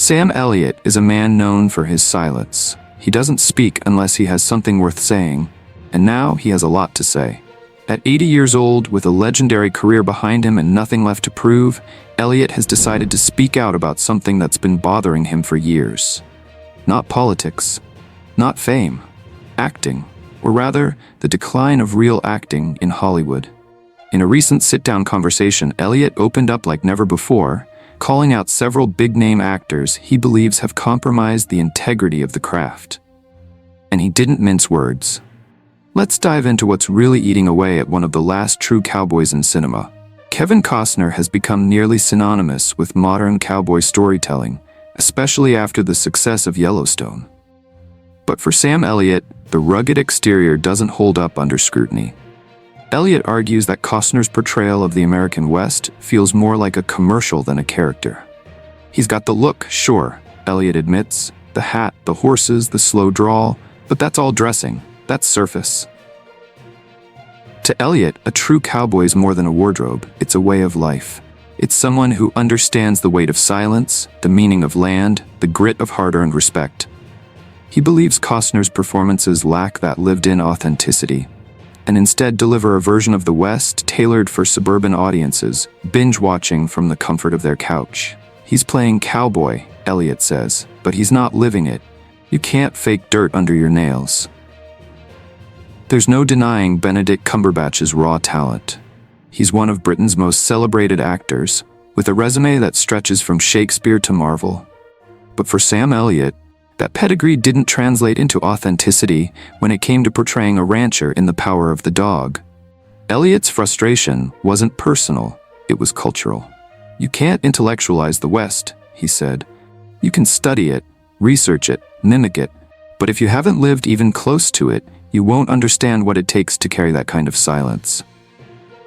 Sam Elliott is a man known for his silence. He doesn't speak unless he has something worth saying, and now he has a lot to say. At 80 years old, with a legendary career behind him and nothing left to prove, Elliot has decided to speak out about something that's been bothering him for years. Not politics, not fame, acting, or rather, the decline of real acting in Hollywood. In a recent sit-down conversation, Elliot opened up like never before, calling out several big-name actors he believes have compromised the integrity of the craft. And he didn't mince words. Let's dive into what's really eating away at one of the last true cowboys in cinema. Kevin Costner has become nearly synonymous with modern cowboy storytelling, especially after the success of Yellowstone. But for Sam Elliott, the rugged exterior doesn't hold up under scrutiny. Elliot argues that Costner's portrayal of the American West feels more like a commercial than a character. He's got the look, sure, Elliot admits, the hat, the horses, the slow drawl, but that's all dressing. That's surface. To Elliot, a true cowboy is more than a wardrobe, it's a way of life. It's someone who understands the weight of silence, the meaning of land, the grit of hard-earned respect. He believes Costner's performances lack that lived-in authenticity, and instead deliver a version of the West tailored for suburban audiences, binge-watching from the comfort of their couch. He's playing cowboy, Elliot says, but he's not living it. You can't fake dirt under your nails. There's no denying Benedict Cumberbatch's raw talent. He's one of Britain's most celebrated actors, with a resume that stretches from Shakespeare to Marvel. But for Sam Elliott, that pedigree didn't translate into authenticity when it came to portraying a rancher in The Power of the Dog. Elliott's frustration wasn't personal, it was cultural. You can't intellectualize the West, he said. You can study it, research it, mimic it, but if you haven't lived even close to it, you won't understand what it takes to carry that kind of silence.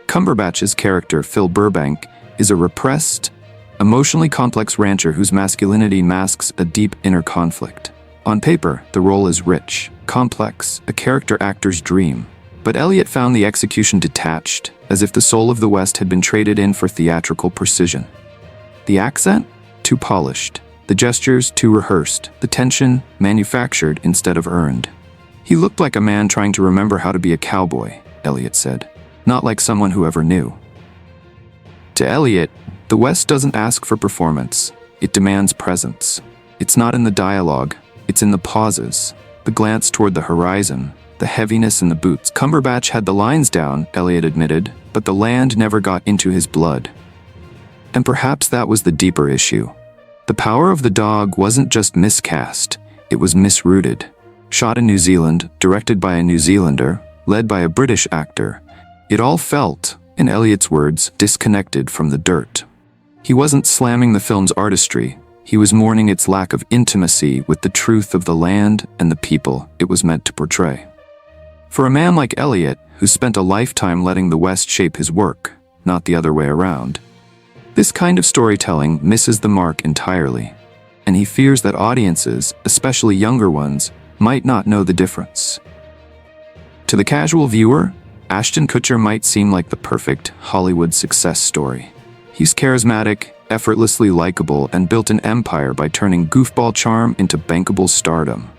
Cumberbatch's character, Phil Burbank, is a repressed, emotionally complex rancher whose masculinity masks a deep inner conflict. On paper, the role is rich, complex, a character actor's dream. But Elliot found the execution detached, as if the soul of the West had been traded in for theatrical precision. The accent? Too polished. The gestures? Too rehearsed. The tension? Manufactured instead of earned. He looked like a man trying to remember how to be a cowboy, Elliot said, not like someone who ever knew. To Elliot, the West doesn't ask for performance, it demands presence. It's not in the dialogue, it's in the pauses, the glance toward the horizon, the heaviness in the boots. Cumberbatch had the lines down, Elliot admitted, but the land never got into his blood. And perhaps that was the deeper issue. The Power of the Dog wasn't just miscast, it was misrouted. Shot in New Zealand, directed by a New Zealander, led by a British actor. It all felt, in Elliot's words, disconnected from the dirt. He wasn't slamming the film's artistry, he was mourning its lack of intimacy with the truth of the land and the people it was meant to portray. For a man like Elliot, who spent a lifetime letting the West shape his work, not the other way around, this kind of storytelling misses the mark entirely, and he fears that audiences, especially younger ones, might not know the difference. To the casual viewer, Ashton Kutcher might seem like the perfect Hollywood success story. He's charismatic, effortlessly likable, and built an empire by turning goofball charm into bankable stardom.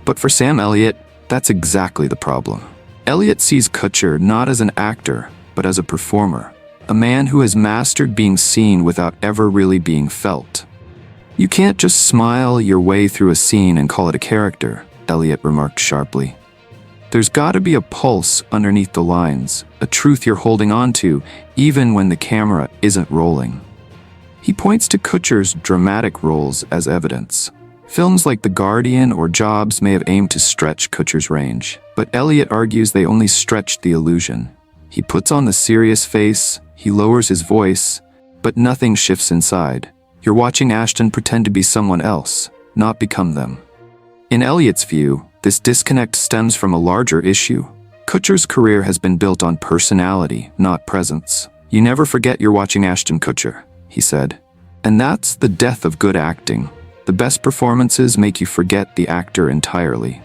But for Sam Elliott, that's exactly the problem. Elliott sees Kutcher not as an actor, but as a performer, a man who has mastered being seen without ever really being felt. You can't just smile your way through a scene and call it a character, Elliot remarked sharply. There's gotta be a pulse underneath the lines, a truth you're holding on to, even when the camera isn't rolling. He points to Kutcher's dramatic roles as evidence. Films like The Guardian or Jobs may have aimed to stretch Kutcher's range, but Elliot argues they only stretched the illusion. He puts on the serious face, he lowers his voice, but nothing shifts inside. You're watching Ashton pretend to be someone else, not become them. In Elliot's view, this disconnect stems from a larger issue. Kutcher's career has been built on personality, not presence. You never forget you're watching Ashton Kutcher, he said. And that's the death of good acting. The best performances make you forget the actor entirely.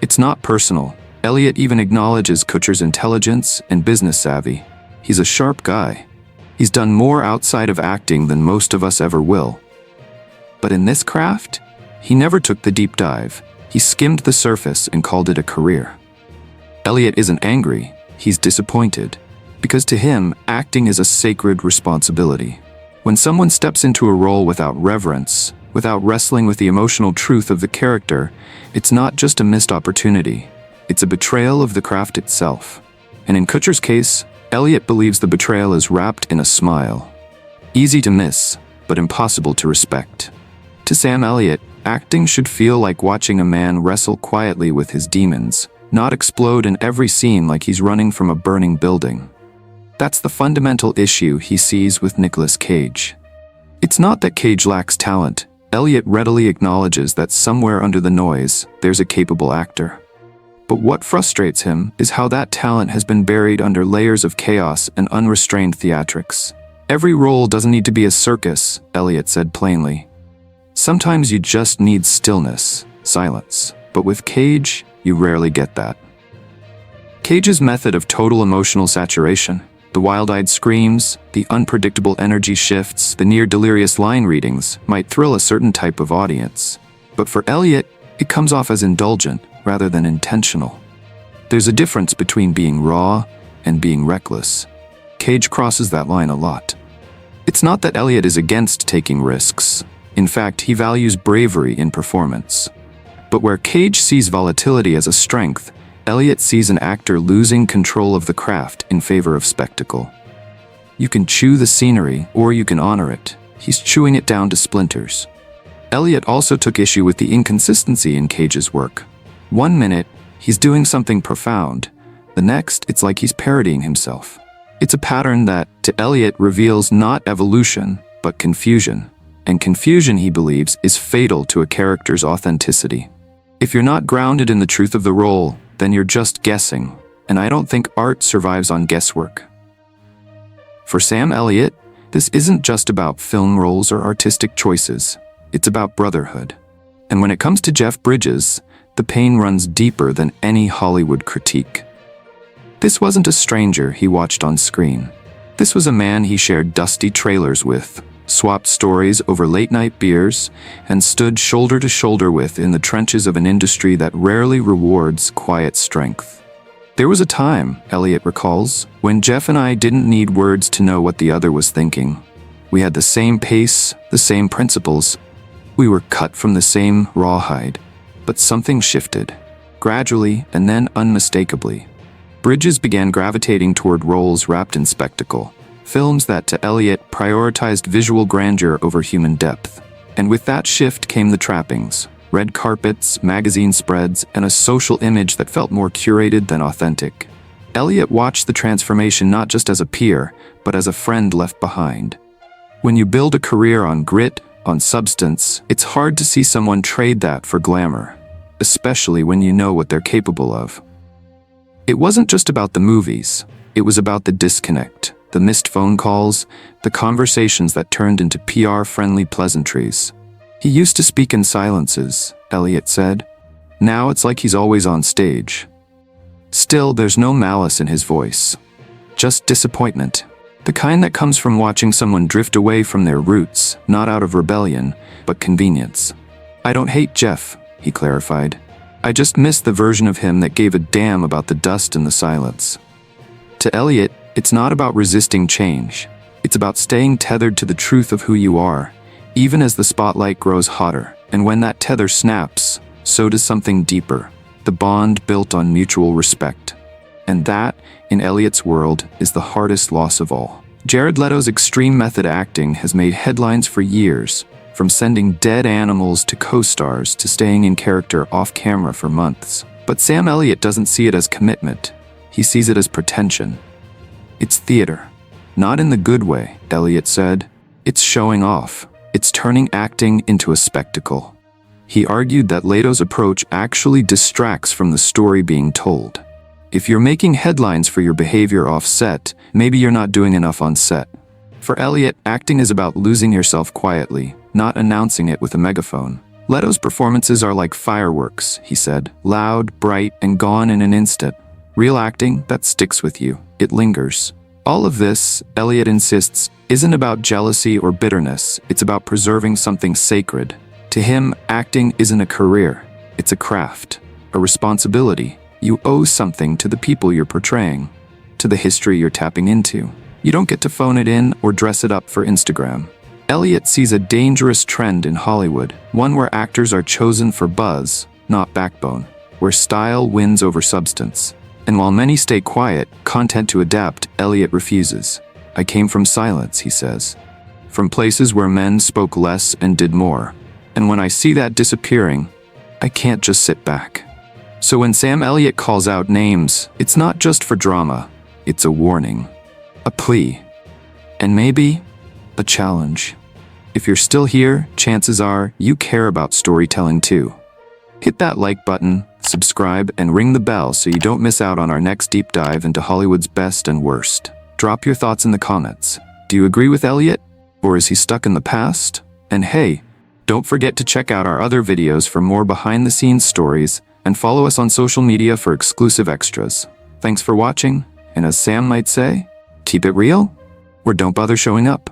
It's not personal. Elliot even acknowledges Kutcher's intelligence and business savvy. He's a sharp guy. He's done more outside of acting than most of us ever will. But in this craft, he never took the deep dive. He skimmed the surface and called it a career. Elliot isn't angry, he's disappointed. Because to him, acting is a sacred responsibility. When someone steps into a role without reverence, without wrestling with the emotional truth of the character, it's not just a missed opportunity. It's a betrayal of the craft itself. And in Kutcher's case, Elliot believes the betrayal is wrapped in a smile. Easy to miss, but impossible to respect. To Sam Elliott, acting should feel like watching a man wrestle quietly with his demons, not explode in every scene like he's running from a burning building. That's the fundamental issue he sees with Nicolas Cage. It's not that Cage lacks talent. Elliot readily acknowledges that somewhere under the noise, there's a capable actor. But what frustrates him is how that talent has been buried under layers of chaos and unrestrained theatrics. Every role doesn't need to be a circus, Elliot said plainly. Sometimes you just need stillness, silence. But with Cage, you rarely get that. Cage's method of total emotional saturation, the wild-eyed screams, the unpredictable energy shifts, the near-delirious line readings, might thrill a certain type of audience. But for Elliot, it comes off as indulgent rather than intentional. There's a difference between being raw and being reckless. Cage crosses that line a lot. It's not that Elliot is against taking risks. In fact, he values bravery in performance. But where Cage sees volatility as a strength, Elliot sees an actor losing control of the craft in favor of spectacle. You can chew the scenery, or you can honor it. He's chewing it down to splinters. Elliot also took issue with the inconsistency in Cage's work. One minute, he's doing something profound. The next, it's like he's parodying himself. It's a pattern that, to Elliot, reveals not evolution, but confusion. And confusion, he believes, is fatal to a character's authenticity. If you're not grounded in the truth of the role, then you're just guessing, and I don't think art survives on guesswork. For Sam Elliott, this isn't just about film roles or artistic choices, it's about brotherhood. And when it comes to Jeff Bridges, the pain runs deeper than any Hollywood critique. This wasn't a stranger he watched on screen. This was a man he shared dusty trailers with, swapped stories over late-night beers, and stood shoulder to shoulder with in the trenches of an industry that rarely rewards quiet strength. There was a time, Elliot recalls, when Jeff and I didn't need words to know what the other was thinking. We had the same pace, the same principles. We were cut from the same rawhide. But something shifted, gradually and then unmistakably. Bridges began gravitating toward roles wrapped in spectacle. Films that, to Elliot, prioritized visual grandeur over human depth. And with that shift came the trappings: red carpets, magazine spreads, and a social image that felt more curated than authentic. Elliot watched the transformation not just as a peer, but as a friend left behind. When you build a career on grit, on substance, it's hard to see someone trade that for glamour, especially when you know what they're capable of. It wasn't just about the movies, it was about the disconnect. The missed phone calls, the conversations that turned into PR-friendly pleasantries. He used to speak in silences, Elliot said. Now it's like he's always on stage. Still, there's no malice in his voice. Just disappointment. The kind that comes from watching someone drift away from their roots, not out of rebellion, but convenience. I don't hate Jeff, he clarified. I just miss the version of him that gave a damn about the dust and the silence. To Elliot, it's not about resisting change. It's about staying tethered to the truth of who you are, even as the spotlight grows hotter. And when that tether snaps, so does something deeper, the bond built on mutual respect. And that, in Elliot's world, is the hardest loss of all. Jared Leto's extreme method acting has made headlines for years, from sending dead animals to co-stars to staying in character off-camera for months. But Sam Elliott doesn't see it as commitment. He sees it as pretension. It's theater. Not in the good way, Elliot said. It's showing off. It's turning acting into a spectacle. He argued that Leto's approach actually distracts from the story being told. If you're making headlines for your behavior off set, maybe you're not doing enough on set. For Elliot, acting is about losing yourself quietly, not announcing it with a megaphone. Leto's performances are like fireworks, he said, loud, bright, and gone in an instant. Real acting, that sticks with you. It lingers. All of this, Elliot insists, isn't about jealousy or bitterness, it's about preserving something sacred. To him, acting isn't a career, it's a craft, a responsibility. You owe something to the people you're portraying, to the history you're tapping into. You don't get to phone it in or dress it up for Instagram. Elliot sees a dangerous trend in Hollywood, one where actors are chosen for buzz, not backbone, where style wins over substance. And while many stay quiet, content to adapt, Elliot refuses. I came from silence, he says. From places where men spoke less and did more. And when I see that disappearing, I can't just sit back. So when Sam Elliott calls out names, it's not just for drama, it's a warning, a plea, and maybe a challenge. If you're still here, chances are you care about storytelling too. Hit that like button, subscribe, and ring the bell so you don't miss out on our next deep dive into Hollywood's best and worst. Drop your thoughts in the comments. Do you agree with Elliot? Or is he stuck in the past? And hey, don't forget to check out our other videos for more behind-the-scenes stories, and follow us on social media for exclusive extras. Thanks for watching, and as Sam might say, keep it real, or don't bother showing up.